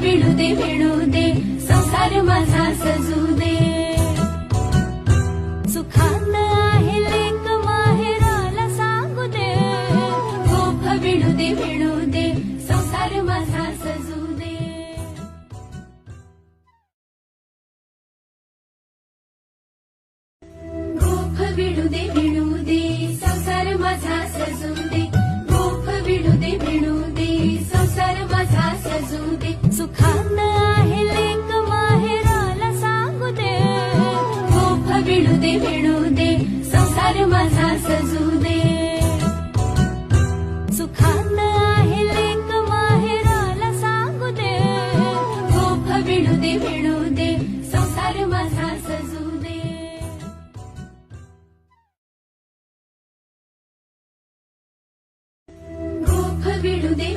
विणू दे विणू दे संसार माझा सजू दे सुखान आहे लेक माहेराला सांगू दे गोफ विणू दे संसार माझा सजू दे गोफ विणू दे संसार माझा सजू दे गोफ विणू दे संसार माझा सजू दे सुखान आहे लेक माहेराला सांगू दे गोफ विणू दे संसार माझा सजू दे सुखान आहे लेक माहेराला सांगू दे गोफ विणू दे संसार माझा सजू दे गोफ विणू दे